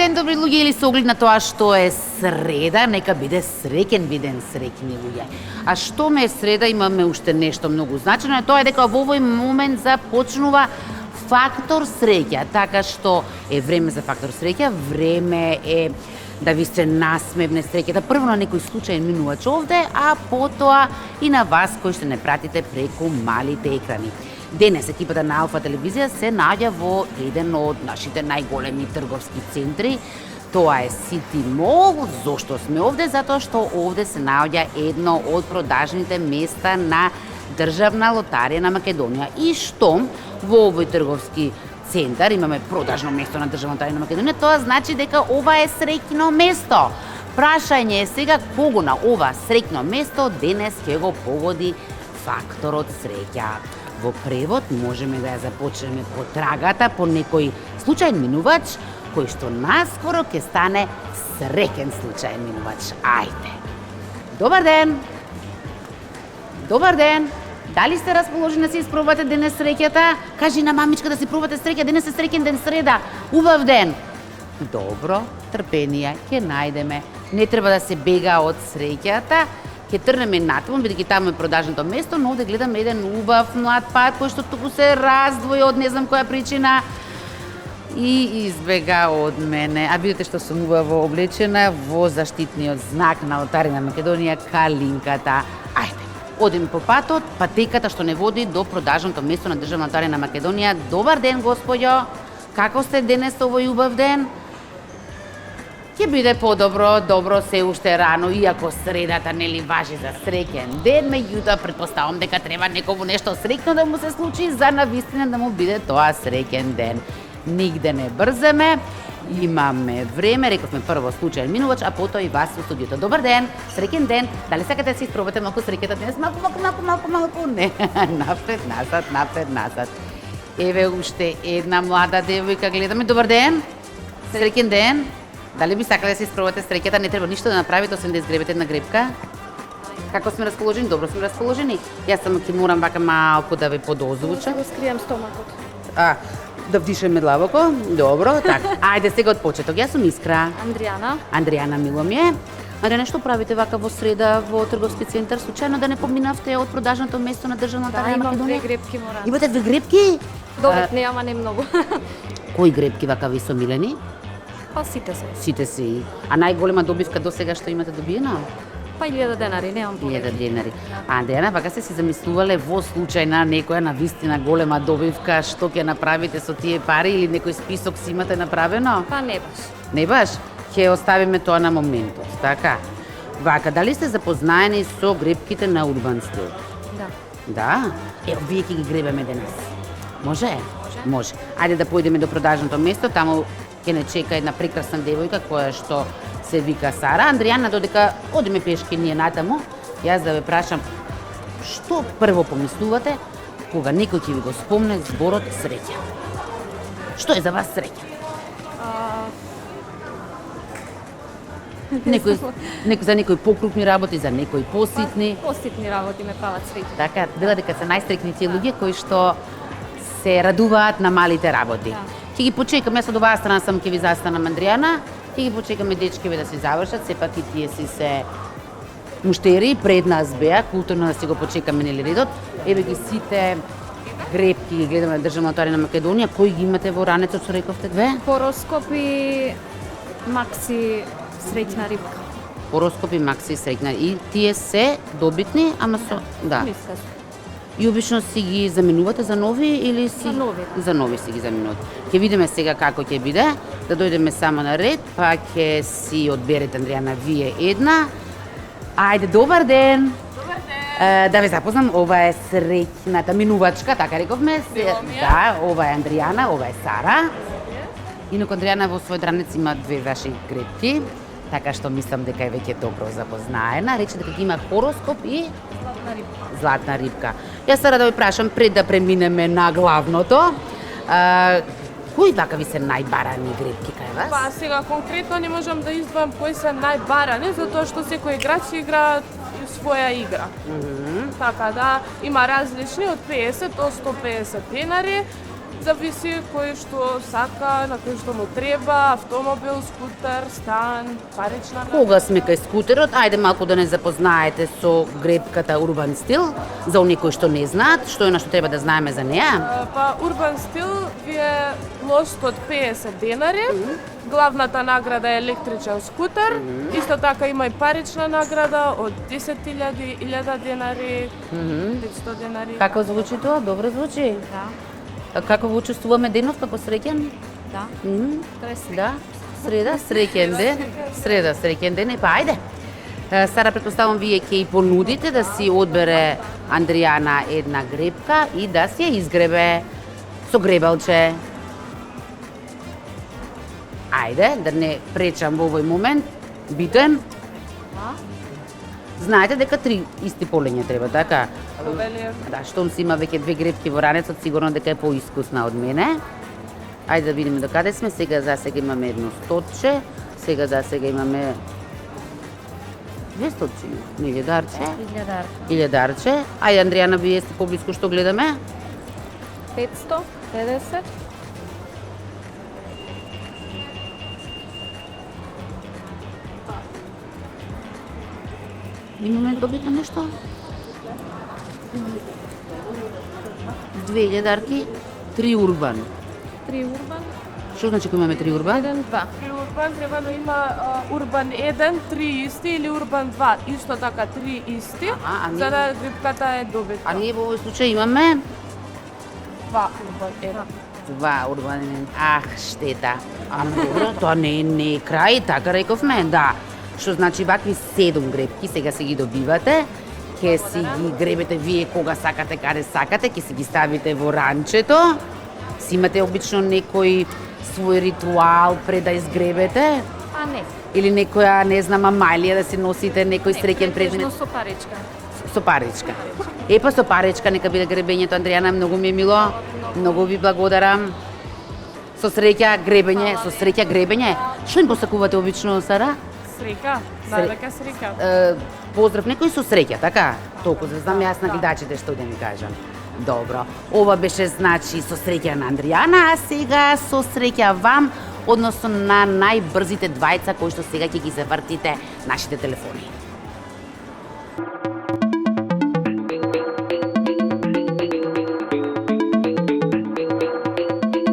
ден, добри луѓе, или со оглед на тоа што е среда, нека биде среќен виден, среќни луѓе. А што ме е среда, имаме уште нешто многу значено, тоа е дека во овој момент започнува фактор среќа, така што е време за фактор среќа, време е да ви се насмевне среќата, прво на некој случаен минувач овде, а потоа и на вас кои ще не пратите преку малите екрани. Денес екипата на Алфа телевизија се наоѓа во еден од нашите најголеми трговски центри. Тоа е Сити Мол. Зошто сме овде? Затоа што овде се наоѓа едно од продажните места на Државна лотарија на Македонија. И штом во овој трговски центар имаме продажно место на Државна лотарија на Македонија, тоа значи дека ова е среќно место. Прашање е сега кого на ова среќно место денес ќе го погоди факторот среќа. Во превод можеме да ја започнеме потрагата по некој случаен минувач, кој што наскоро ќе стане среќен случаен минувач. Ајде! Добар ден! Добар ден! Дали сте расположени да се испробате денес среќата? Кажи на мамичка да се пробате среќа, денес е среќен ден, среда. Убав ден! Добро, трпение, ќе најдеме. Не треба да се бега од среќата. Ќе трнеме натаму, бидејќи таму е продажното место, но овде гледаме еден убав млад пар кој што туку се раздвои од не знам која причина и избега од мене. А видите што сум убаво облечена во заштитниот знак на Лотарија на Македонија, калинката. Ајде, одиме по патот, патеката што не води до продажното место на Државна лотарија на Македонија. Добар ден, господјо. Како сте денес овој убав ден? Ќе биде подобро, добро се уште рано, иако средата нели важи за среќен ден, меѓутоа претпоставам дека треба некому нешто среќно да му се случи за навистина да му биде тоа среќен ден. Нигде не брземе, имаме време, рековме прво случаен минувач, а потоа и вас во студиото. Добар ден, среќен ден. Дали сакате да се испробате малку среќата денес? Малку, не. Напред, назад. Еве уште една млада девојка, гледаме. Добар ден. Среќен ден. Дали би сакале да се испробате среќата? Не треба ништо да направите, освен да изгребете една гребка. Како сме расположени? Добро сме расположени. Јас само ќе морам вака малку да ве подозвучам. Го скријам стомакот. Да вдишеме длабоко. Добро, така. Ајде сега од почеток. Јас сум Искра. Андријана, мило ми е. Андријана, што правите вака во среда во трговски центар? Случајно да не поминавте од продажното место на Државна лотарија на Македонија? Да, имам 2 гребки морам. Имате 2 гребки? Добитни, ама не многу. Кои гребки вака ви се омилени? Па сите се. Сите си. А најголема добивка до сега што имате добиена? Па 1000 денари, немам повеќе. 1000 денари. А Андријана, вака се си замислувале во случај на некоја навистина голема добивка, што ќе направите со тие пари или некој список си имате направено? Па не баш. Не баш? Ќе оставиме тоа на моментот, така? Вака, дали сте запознаени со гребките на Урбан стил? Да. Да? Ево, вие ќе ги гребеме денес. Може? Може. Ајде да појдеме до продажното место, таму ќе не чека една прекрасна девојка која што се вика Сара. Андријана, додека одиме пешки ние натаму, јас да ве прашам, што прво помислувате кога некој ќе ви го спомне зборот среќа? Што е за вас среќа? За некои покрупни работи, за некои поситни. Поситни работи ме прават среќа. Така, дела дека се најстрекни тие луѓе кои што се радуваат на малите работи. Да. Ќе ги почекам, јас од оваа страна сам ќе ви застанам, Андријана. Ќе ги почекаме дечкиве да се завршат, сепак и тие си се муштери пред нас беа, културно да си го почекаме нели редот. Еве ги сите гребки ги гледаме на Државна лотарија на Македонија. Кои ги имате во ранецот, што рековте 2? Хороскопи, Макси, среќна рибка. Хороскопи, Макси, среќна. И тие се добитни, ама со... Да. Мисля. И обично си ги заменувате за нови или си... За нови. За нови си ги заменувате. Ќе видиме сега како ќе биде, да дојдеме само на ред, па ќе си одберете, Андријана, вие една. Ајде, добар ден! Добар ден! Да ве запознам, ова е среќната минувачка, така рековме. Да, ова е Андријана, ова е Сара. Инаку Андријана во свој ранец има 2 ваши гребки, така што мислам дека е веќе добро запознаена. Рече дека има хороскоп и златна рибка. Јас сара да ви прашам пред да преминеме на главното. Кои вака ви се најбарани гребки кај вас? Па сега конкретно не можам да издвојам кои се најбарани, затоа што секој играч игра своја игра. Така да, има различни од 50 до 150 денари. Зависи кој што сака, на кој што му треба, автомобил, скутер, стан, парична награда. Кога сме кај скутерот, ајде малку да не запознаете со гребката Урбан Стил, за оние кои што не знаат, што е на што треба да знаеме за неа. Па Урбан Стил ви е лост од 50 денари. Главната награда е електричен скутер. Исто така има и парична награда од 10.000, 1000 денари, 500 денари. Како звучи тоа? Добро звучи. Да, Како го чувствуваме денов, како среќен? да. Тоа е среќа. Да, среда, среќен ден. Среда, среќен ден. Па ајде. Сара, претпоставам, вие ќе и понудите да си одбере Андријана една гребка и да си ја изгребе со гребалче. Ајде, да не пречам во овој момент. Битен. Знаете дека 3 исти полења треба, така? Да, штом си има веќе 2 гребки во ранецот, сигурно дека е поискусна од мене. Ајде да видиме до каде сме. Сега имаме едно стотче. Сега имаме 200 не илјадарче. Илјадарче. Ајде, Андријана, вие сте поблиску, што гледаме? 550. Имаме добито нешто? 2 илјадарки, 3 урбан. 3 урбан, Што значи кога имаме 3 урбан? 1, 2. При Урбан треба да има Урбан 1, 3 исти или Урбан 2, исто така 3 исти, Аха, а ние- за да гребката е добита. А ние во овој случај имаме 2 Урбан 1. 2 урбан. Ах, штета. Ама добро, тоа не е крај, така рековме, да. Што значи вакви 7 гребки, сега си ги добивате, ќе си ги гребете вие кога сакате, каде сакате, ќе си ги ставите во ранчето. Си имате обично некој свој ритуал пред да изгребете? А не, Или некоја, не знам, амалија да си носите некој среќен предмет но со паричка. со паричка. Епа со паричка нека биде гребењето, Андријана, многу ми е мило. Многу ви благодарам. Со среќа гребење, со среќа гребење. Што им посакувате обично, Сара? Среќа, навека среќа. Поздрав некој со среќа, така? Толку за знам јас на гледачите што да ми кажам. Добро. Ова беше значи со среќа на Андријана, а сега со среќа вам, односно на најбрзите двајца кои што сега ќе ги завртите нашите телефони.